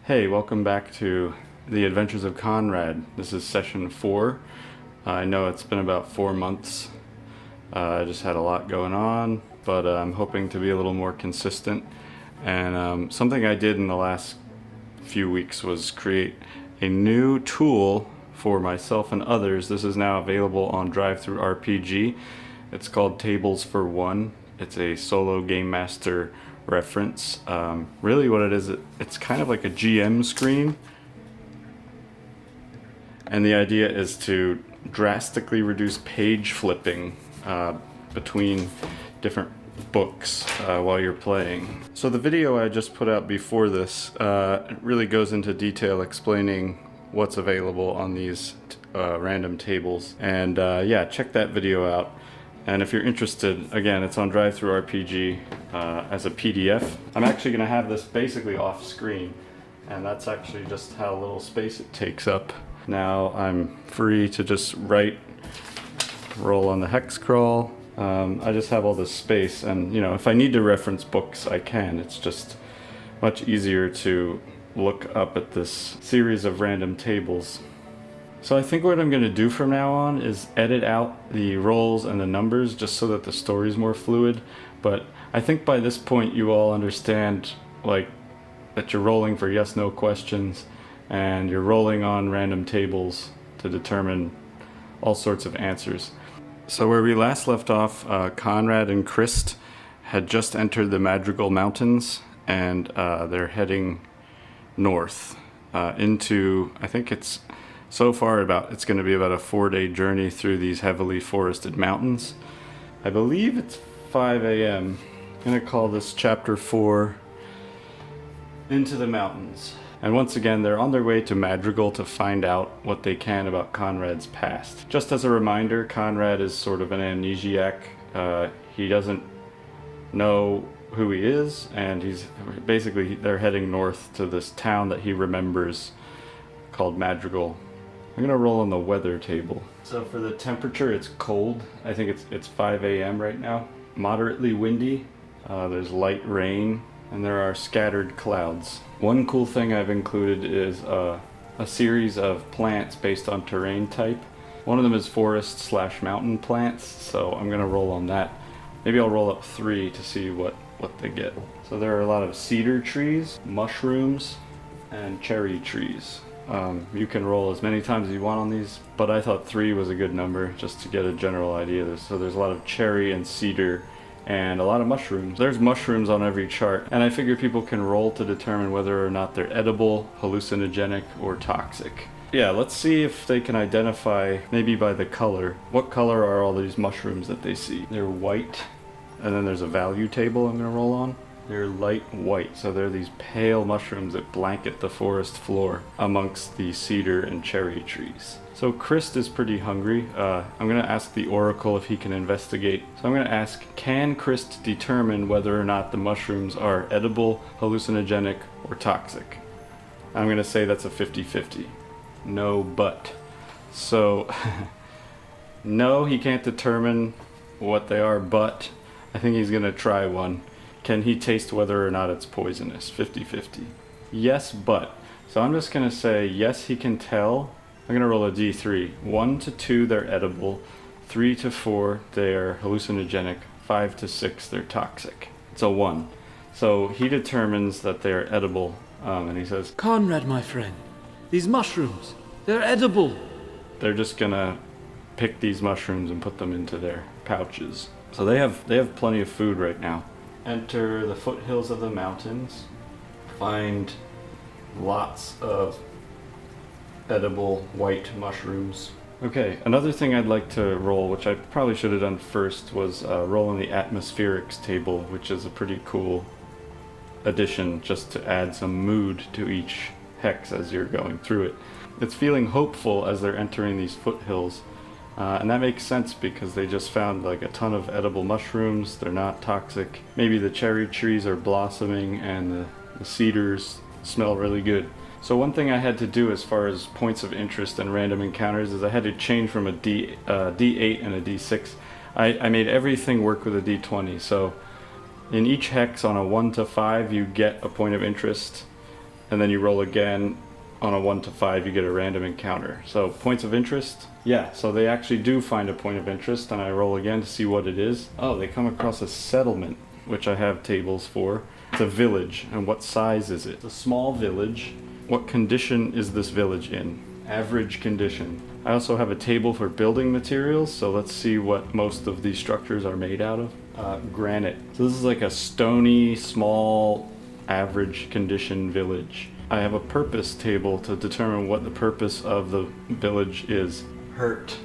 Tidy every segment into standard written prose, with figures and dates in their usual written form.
Hey, welcome back to the Adventures of Konrad. This is session 4. I know it's been about 4 months. I just had a lot going on, but I'm hoping to be a little more consistent. And something I did in the last few weeks was create a new tool for myself and others. This is now available on DriveThruRPG. It's called Tables for One. It's a solo game master reference. Really what it is, it's kind of like a GM screen, and the idea is to drastically reduce page flipping between different books while you're playing. So the video I just put out before this really goes into detail explaining what's available on these random tables, and yeah, check that video out. And if you're interested, again, it's on DriveThruRPG as a PDF. I'm actually going to have this basically off screen, and that's actually just how little space it takes up. Now I'm free to just write, roll on the hex crawl. I just have all this space, and you know, if I need to reference books, I can. It's just much easier to look up at this series of random tables. So I think what I'm going to do from now on is edit out the rolls and the numbers just so that the story's more fluid. But I think by this point you all understand like that you're rolling for yes/no questions, and you're rolling on random tables to determine all sorts of answers. So where we last left off, Konrad and Khrist had just entered the Madrigal Mountains, and they're heading north into, I think it's so far it's going to be about a 4-day journey through these heavily forested mountains. I believe it's 5 a.m. I'm going to call this chapter 4, Into the Mountains. And once again, they're on their way to Madrigal to find out what they can about Konrad's past. Just as a reminder, Konrad is sort of an amnesiac. He doesn't know who he is, and they're heading north to this town that he remembers called Madrigal. I'm gonna roll on the weather table. So for the temperature, it's cold. I think it's 5 a.m. right now. Moderately windy. There's light rain, and there are scattered clouds. One cool thing I've included is a series of plants based on terrain type. One of them is forest/mountain plants, so I'm gonna roll on that. Maybe I'll roll up 3 to see what they get. So there are a lot of cedar trees, mushrooms, and cherry trees. You can roll as many times as you want on these, but I thought 3 was a good number just to get a general idea. So there's a lot of cherry and cedar and a lot of mushrooms. There's mushrooms on every chart, and I figure people can roll to determine whether or not they're edible, hallucinogenic, or toxic. Yeah, let's see if they can identify, maybe by the color. What color are all these mushrooms that they see? They're white, and then there's a value table I'm gonna roll on. They're light white, so they're these pale mushrooms that blanket the forest floor amongst the cedar and cherry trees. So Khrist is pretty hungry. I'm going to ask the oracle if he can investigate. So I'm going to ask, can Khrist determine whether or not the mushrooms are edible, hallucinogenic, or toxic? I'm going to say that's a 50-50. No, but. So, no, he can't determine what they are, but I think he's going to try one. Can he taste whether or not it's poisonous? 50-50. Yes, but. So I'm just going to say yes, he can tell. I'm going to roll a d3. 1 to 2, they're edible. 3 to 4, they're hallucinogenic. 5 to 6, they're toxic. It's a 1. So he determines that they're edible, and he says, Konrad, my friend, these mushrooms, they're edible. They're just going to pick these mushrooms and put them into their pouches. So they have plenty of food right now. Enter the foothills of the mountains, find lots of edible white mushrooms. Okay, another thing I'd like to roll, which I probably should have done first, was roll on the atmospherics table, which is a pretty cool addition just to add some mood to each hex as you're going through it. It's feeling hopeful as they're entering these foothills. And that makes sense because they just found like a ton of edible mushrooms. They're not toxic. Maybe the cherry trees are blossoming and the cedars smell really good. So one thing I had to do as far as points of interest and random encounters is I had to change from a D8 and a D6. I made everything work with a D20. So in each hex on a 1 to 5 you get a point of interest. and then you roll again. On a 1 to 5, you get a random encounter. So points of interest, yeah, so they actually do find a point of interest, and I roll again to see what it is. Oh, they come across a settlement, which I have tables for. It's a village, and what size is it? It's a small village. What condition is this village in? Average condition. I also have a table for building materials, so let's see what most of these structures are made out of. Granite. So this is like a stony, small, average condition village. I have a purpose table to determine what the purpose of the village is. Hurt.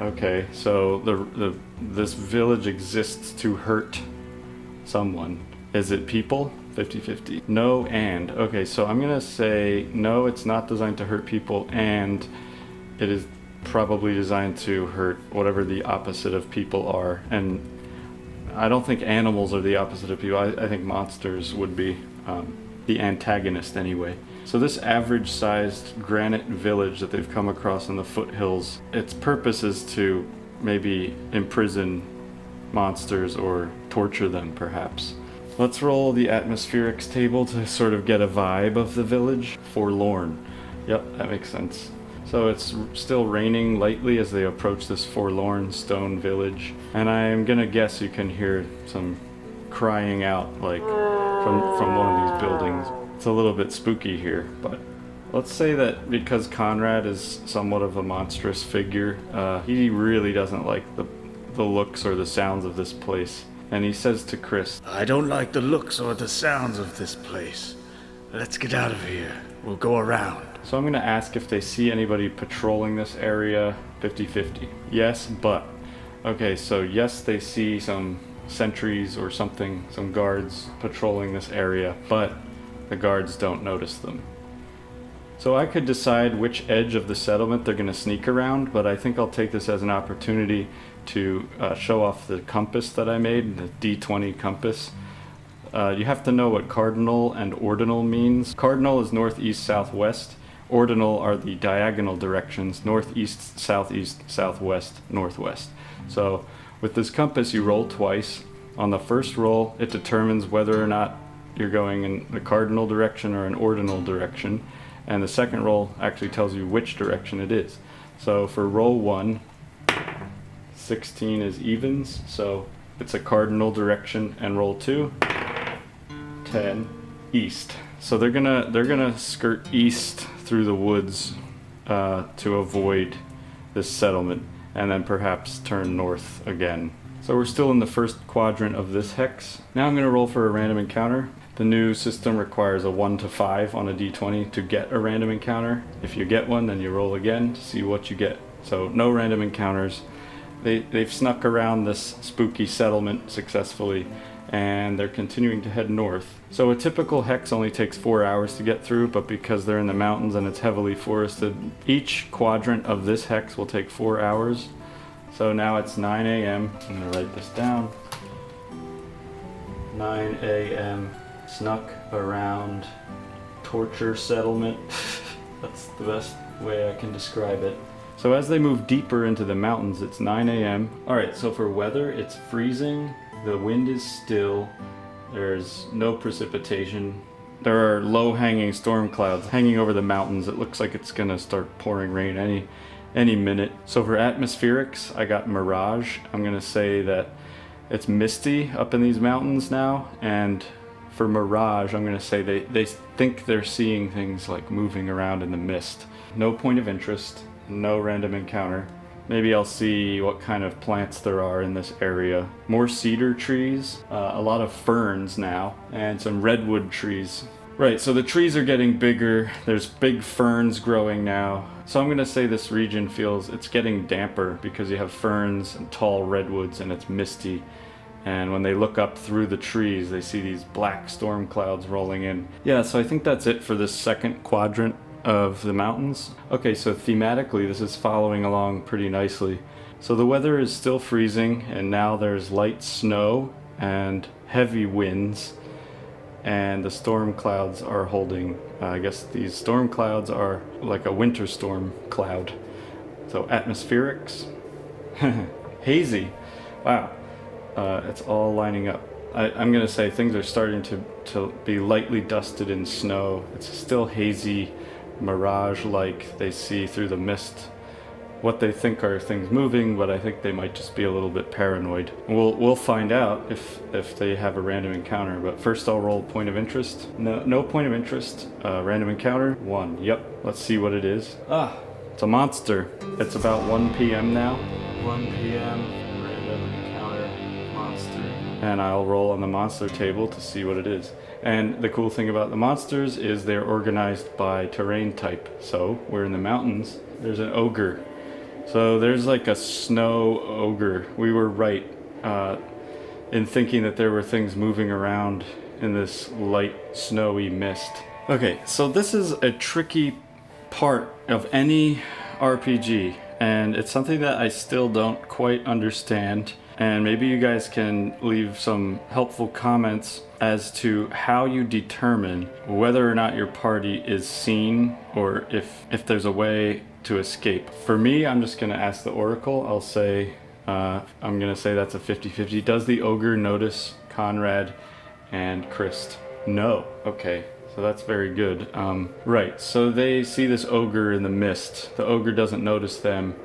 Okay, so this village exists to hurt someone. Is it people? 50-50. No and. Okay, so I'm gonna say no, it's not designed to hurt people, and it is probably designed to hurt whatever the opposite of people are. And I don't think animals are the opposite of people. I think monsters would be the antagonist anyway. So this average sized granite village that they've come across in the foothills, its purpose is to maybe imprison monsters or torture them perhaps. Let's roll the atmospherics table to sort of get a vibe of the village. Forlorn. Yep, that makes sense. So it's still raining lightly as they approach this forlorn stone village. And I'm gonna guess you can hear some crying out like from one of these buildings. It's a little bit spooky here, but let's say that because Konrad is somewhat of a monstrous figure, he really doesn't like the looks or the sounds of this place. And he says to Khrist, I don't like the looks or the sounds of this place. Let's get out of here. We'll go around. So I'm going to ask if they see anybody patrolling this area. 50-50. Yes, but. Okay, so yes, they see some sentries or something, some guards patrolling this area, but the guards don't notice them. So I could decide which edge of the settlement they're going to sneak around, but I think I'll take this as an opportunity to show off the compass that I made, the D20 compass. You have to know what cardinal and ordinal means. Cardinal is northeast, southwest. Ordinal are the diagonal directions, northeast, southeast, southwest, northwest. So with this compass, you roll twice. On the first roll, it determines whether or not you're going in the cardinal direction or an ordinal direction. And the second roll actually tells you which direction it is. So for roll 1, 16 is evens, so it's a cardinal direction, and roll 2, 10, east. So they're gonna skirt east through the woods to avoid this settlement, and then perhaps turn north again. So we're still in the first quadrant of this hex. Now I'm gonna roll for a random encounter. The new system requires a 1 to 5 on a d20 to get a random encounter. If you get one, then you roll again to see what you get. So no random encounters. They've snuck around this spooky settlement successfully, and they're continuing to head north. So a typical hex only takes 4 hours to get through, but because they're in the mountains and it's heavily forested, each quadrant of this hex will take 4 hours. So now it's 9 a.m. I'm gonna write this down. 9 a.m. Snuck around torture settlement. That's the best way I can describe it. So as they move deeper into the mountains, it's 9 a.m. Alright, so for weather, it's freezing, the wind is still, there's no precipitation. There are low-hanging storm clouds hanging over the mountains. It looks like it's gonna start pouring rain any minute. So for atmospherics, I got mirage. I'm gonna say that it's misty up in these mountains now, and for mirage, I'm gonna say they think they're seeing things like moving around in the mist. No point of interest, no random encounter. Maybe I'll see what kind of plants there are in this area. More cedar trees, a lot of ferns now, and some redwood trees. Right, so the trees are getting bigger. There's big ferns growing now. So I'm gonna say this region it's getting damper because you have ferns and tall redwoods and it's misty. And when they look up through the trees, they see these black storm clouds rolling in. Yeah, so I think that's it for this second quadrant of the mountains. Okay, so thematically, this is following along pretty nicely. So the weather is still freezing, and now there's light snow and heavy winds, and the storm clouds are holding. I guess these storm clouds are like a winter storm cloud. So atmospherics, hazy. Wow. It's all lining up. I'm gonna say things are starting to be lightly dusted in snow. It's still hazy, mirage-like. They see through the mist what they think are things moving, but I think they might just be a little bit paranoid. We'll find out if they have a random encounter. But first, I'll roll point of interest. No point of interest. Random encounter 1. Yep. Let's see what it is. It's a monster. It's about 1 p.m. now. 1 p.m. Random encounter monster. And I'll roll on the monster table to see what it is. And the cool thing about the monsters is they're organized by terrain type. So we're in the mountains. There's an ogre. So there's like a snow ogre. We were right in thinking that there were things moving around in this light snowy mist. Okay, so this is a tricky part of any RPG, and it's something that I still don't quite understand. And maybe you guys can leave some helpful comments as to how you determine whether or not your party is seen, or if there's a way to escape. For me, I'm just gonna ask the Oracle. I'll say, I'm gonna say that's a 50-50. Does the ogre notice Konrad and Khrist? No. Okay, so that's very good. Right, so they see this ogre in the mist. The ogre doesn't notice them.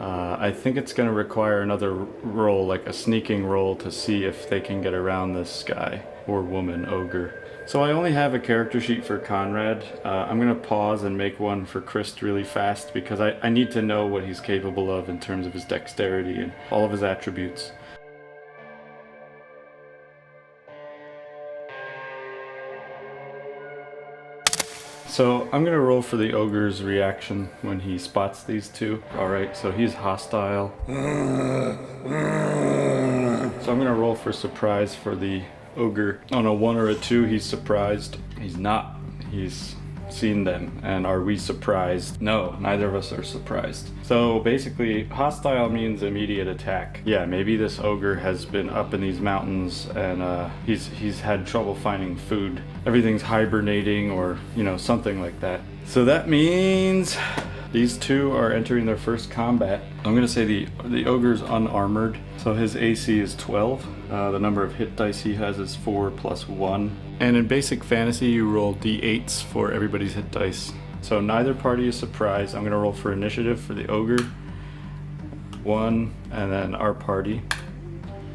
I think it's gonna require another roll, like a sneaking roll, to see if they can get around this guy or woman ogre. So I only have a character sheet for Konrad. I'm gonna pause and make one for Khrist really fast because I need to know what he's capable of in terms of his dexterity and all of his attributes. So I'm gonna roll for the ogre's reaction when he spots these two. Alright, so he's hostile. So I'm gonna roll for surprise for the ogre. On a 1 or a 2, he's surprised. He's not. He's seen them. And are we surprised? No, neither of us are surprised. So basically, hostile means immediate attack. Yeah, maybe this ogre has been up in these mountains and he's had trouble finding food. Everything's hibernating or, you know, something like that. So that means these two are entering their first combat. I'm gonna say the ogre's unarmored, so his AC is 12. The number of hit dice he has is 4 plus 1. And in basic fantasy, you roll d8s for everybody's hit dice. So neither party is surprised. I'm gonna roll for initiative for the ogre. 1, and then our party.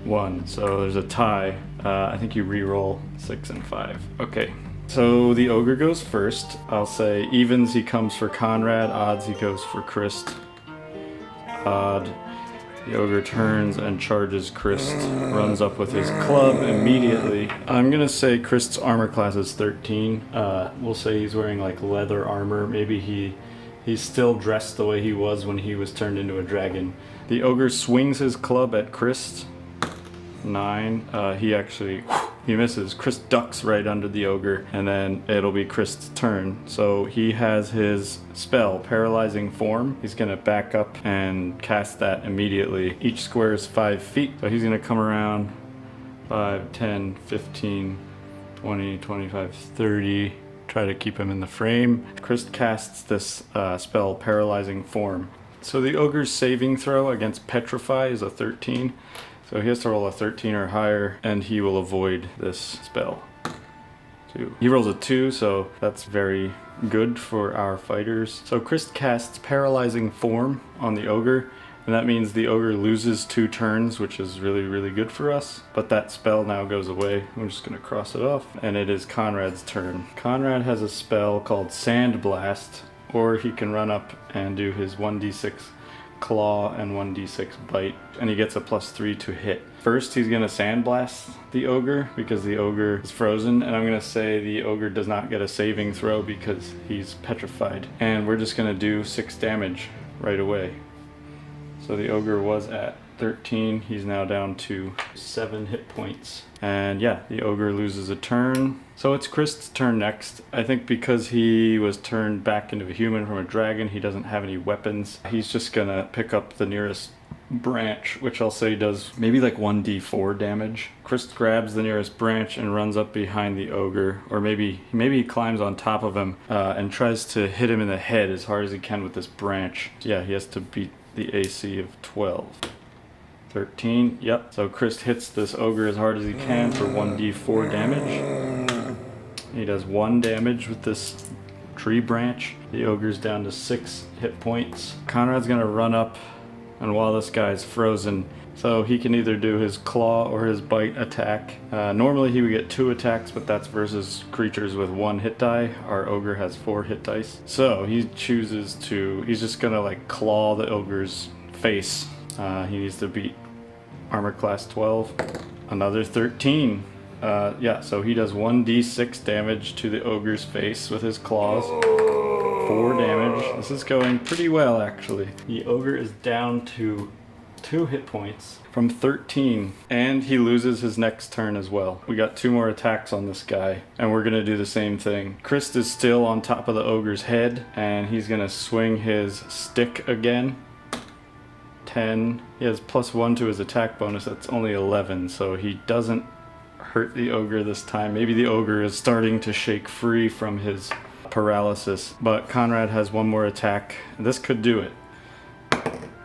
1. So there's a tie. I think you re-roll 6 and 5. Okay. So the ogre goes first. I'll say evens he comes for Konrad, odds he goes for Khrist. Odd. The ogre turns and charges Khrist, runs up with his club immediately. I'm gonna say Khrist's armor class is 13. We'll say he's wearing like leather armor. Maybe he's still dressed the way he was when he was turned into a dragon. The ogre swings his club at Khrist. 9. He misses. Khrist ducks right under the ogre, and then it'll be Khrist's turn. So he has his spell, Paralyzing Form. He's gonna back up and cast that immediately. Each square is 5 feet, so he's gonna come around 5, 10, 15, 20, 25, 30. Try to keep him in the frame. Khrist casts this spell, Paralyzing Form. So the ogre's saving throw against Petrify is a 13. So he has to roll a 13 or higher, and he will avoid this spell. 2. He rolls a 2, so that's very good for our fighters. So Khrist casts Paralyzing Form on the ogre, and that means the ogre loses 2 turns, which is really, really good for us. But that spell now goes away. I'm just going to cross it off, and it is Konrad's turn. Konrad has a spell called Sand Blast, or he can run up and do his 1d6 claw and 1d6 bite, and he gets a +3 to hit. First, he's gonna sandblast the ogre because the ogre is frozen, and I'm gonna say the ogre does not get a saving throw because he's petrified. And we're just gonna do 6 damage right away. So the ogre was at 13, he's now down to 7 hit points. And yeah, the ogre loses a turn. So it's Khrist's turn next. I think because he was turned back into a human from a dragon, he doesn't have any weapons. He's just gonna pick up the nearest branch, which I'll say does maybe like 1d4 damage. Khrist grabs the nearest branch and runs up behind the ogre, or maybe he climbs on top of him and tries to hit him in the head as hard as he can with this branch. Yeah, he has to beat the AC of 12. 13, yep. So Khrist hits this ogre as hard as he can for 1d4 damage. He does 1 damage with this tree branch. The ogre's down to 6 hit points. Konrad's gonna run up, and while this guy's frozen, so he can either do his claw or his bite attack. Normally he would get 2 attacks, but that's versus creatures with 1 hit die. Our ogre has 4 hit dice. So he chooses to, he's just gonna like claw the ogre's face. He needs to beat armor class 12. Another 13. Yeah, so he does 1d6 damage to the ogre's face with his claws. 4 damage. This is going pretty well, actually. The ogre is down to 2 hit points from 13, and he loses his next turn as well. We got 2 more attacks on this guy, and we're gonna do the same thing. Khrist is still on top of the ogre's head, and he's gonna swing his stick again. 10. He has +1 to his attack bonus. That's only 11, so he doesn't hurt the ogre this time. Maybe the ogre is starting to shake free from his paralysis, but Konrad has 1 more attack. This could do it.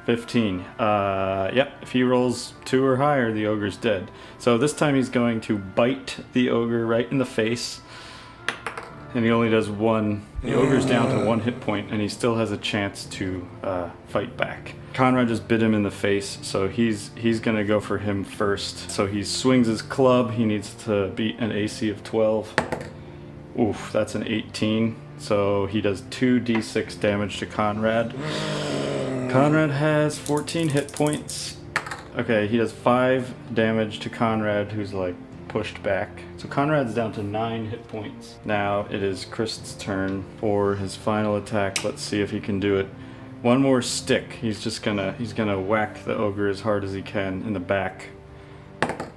15. Yep, if he rolls 2 or higher, the ogre's dead. So this time he's going to bite the ogre right in the face, and he only does 1. The ogre's down to 1 hit point, and he still has a chance to fight back. Konrad just bit him in the face, so he's gonna go for him first. So he swings his club. He needs to beat an AC of 12. Oof, that's an 18. So he does 2d6 damage to Konrad. Konrad has 14 hit points. Okay, he does 5 damage to Konrad, who's like pushed back. So Konrad's down to 9 hit points. Now it is Khrist's turn for his final attack. Let's see if he can do it. 1 more stick. He's gonna whack the ogre as hard as he can in the back. And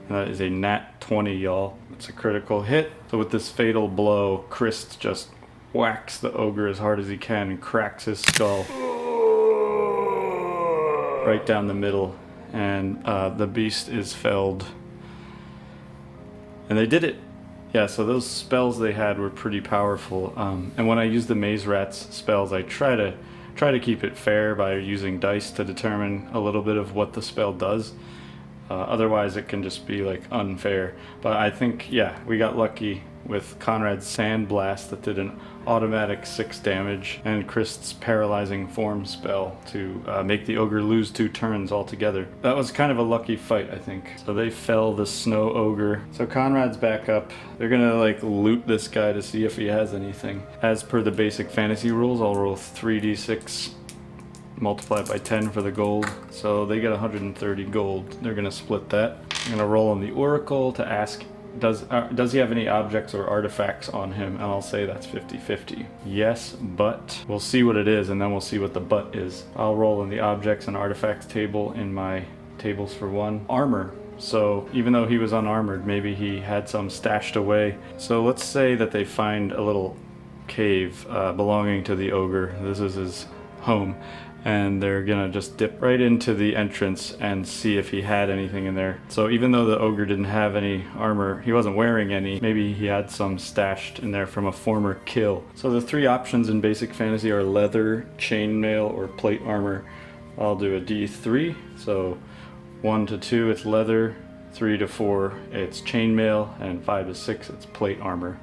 that is a nat 20, y'all. It's a critical hit. So with this fatal blow, Khrist just whacks the ogre as hard as he can and cracks his skull right down the middle, and the beast is felled. And they did it. Yeah, so those spells they had were pretty powerful. And when I use the Maze Rats spells, I try to keep it fair by using dice to determine a little bit of what the spell does. Otherwise, it can just be like unfair. But I think, yeah, we got lucky with Konrad's Sand Blast that did an automatic 6 damage, and Khrist's Paralyzing Form spell to make the ogre lose 2 turns altogether. That was kind of a lucky fight, I think. So they fell the Snow Ogre. So Konrad's back up. They're gonna like loot this guy to see if he has anything. As per the basic fantasy rules, I'll roll 3d6 multiplied by 10 for the gold. So they get 130 gold. They're gonna split that. I'm gonna roll on the Oracle to ask, does he have any objects or artifacts on him? And I'll say that's 50-50. Yes, but we'll see what it is, and then we'll see what the but is. I'll roll in the objects and artifacts table in my tables for 1. Armor. So even though he was unarmored, maybe he had some stashed away. So let's say that they find a little cave belonging to the ogre. This is his home. And they're gonna just dip right into the entrance and see if he had anything in there. So even though the ogre didn't have any armor, he wasn't wearing any, maybe he had some stashed in there from a former kill. So the 3 options in basic fantasy are leather, chainmail, or plate armor. I'll do a D3, so 1 to 2 it's leather, 3 to 4 it's chainmail, and 5 to 6 it's plate armor.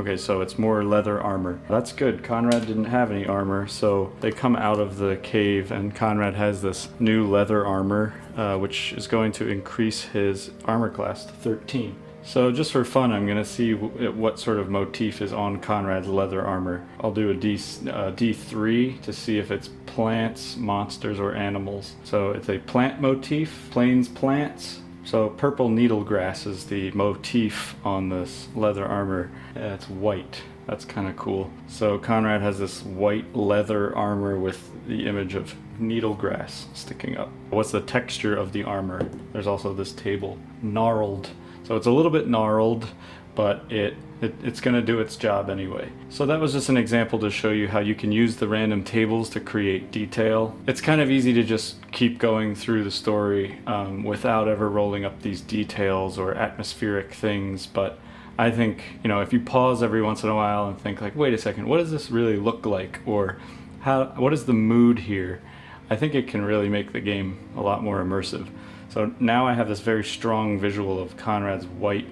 Okay, so it's more leather armor. That's good. Konrad didn't have any armor, so they come out of the cave, and Konrad has this new leather armor, which is going to increase his armor class to 13. So just for fun, I'm going to see what sort of motif is on Konrad's leather armor. I'll do a D3 to see if it's plants, monsters, or animals. So it's a plant motif, plains plants. So purple needlegrass is the motif on this leather armor. Yeah, it's white. That's kind of cool. So Konrad has this white leather armor with the image of needlegrass sticking up. What's the texture of the armor? There's also this table. Gnarled. So it's a little bit gnarled, but it's going to do its job anyway. So that was just an example to show you how you can use the random tables to create detail. It's kind of easy to just keep going through the story without ever rolling up these details or atmospheric things, but I think, you know, if you pause every once in a while and think like, wait a second, what does this really look like? Or what is the mood here? I think it can really make the game a lot more immersive. So now I have this very strong visual of Konrad's white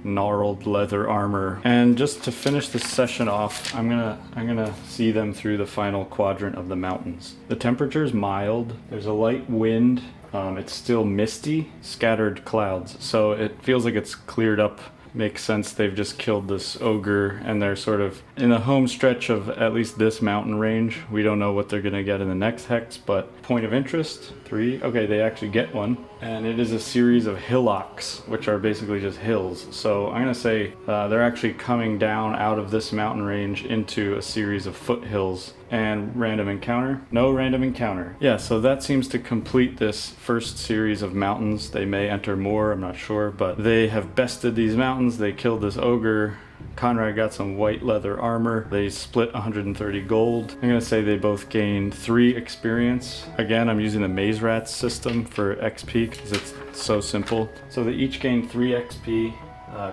gnarled leather armor. And just to finish this session off, I'm gonna see them through the final quadrant of the mountains. The temperature's mild, there's a light wind, it's still misty, scattered clouds, so it feels like it's cleared up. Makes sense, they've just killed this ogre and they're sort of in the home stretch of at least this mountain range. We don't know what they're gonna get in the next hex, but point of interest, 3. Okay, they actually get one. And it is a series of hillocks, which are basically just hills. So I'm gonna say they're actually coming down out of this mountain range into a series of foothills. And random encounter? No random encounter. Yeah, so that seems to complete this first series of mountains. They may enter more, I'm not sure, but they have bested these mountains. They killed this ogre. Konrad got some white leather armor. They split 130 gold. I'm gonna say they both gained 3 experience. Again, I'm using the Maze Rats system for XP because it's so simple. So they each gained 3 XP.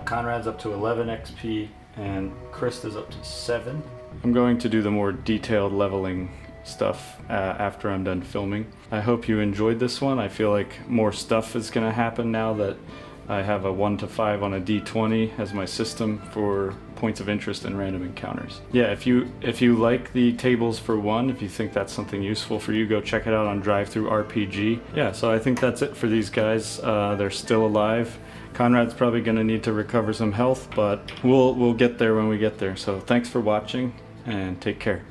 Konrad's up to 11 XP and Khrist is up to 7. I'm going to do the more detailed leveling stuff after I'm done filming. I hope you enjoyed this one. I feel like more stuff is gonna happen now that I have a 1 to 5 on a D20 as my system for points of interest and random encounters. Yeah, if you like the tables for 1, if you think that's something useful for you, go check it out on DriveThruRPG. Yeah, so I think that's it for these guys. They're still alive. Konrad's probably gonna need to recover some health, but we'll get there when we get there. So thanks for watching and take care.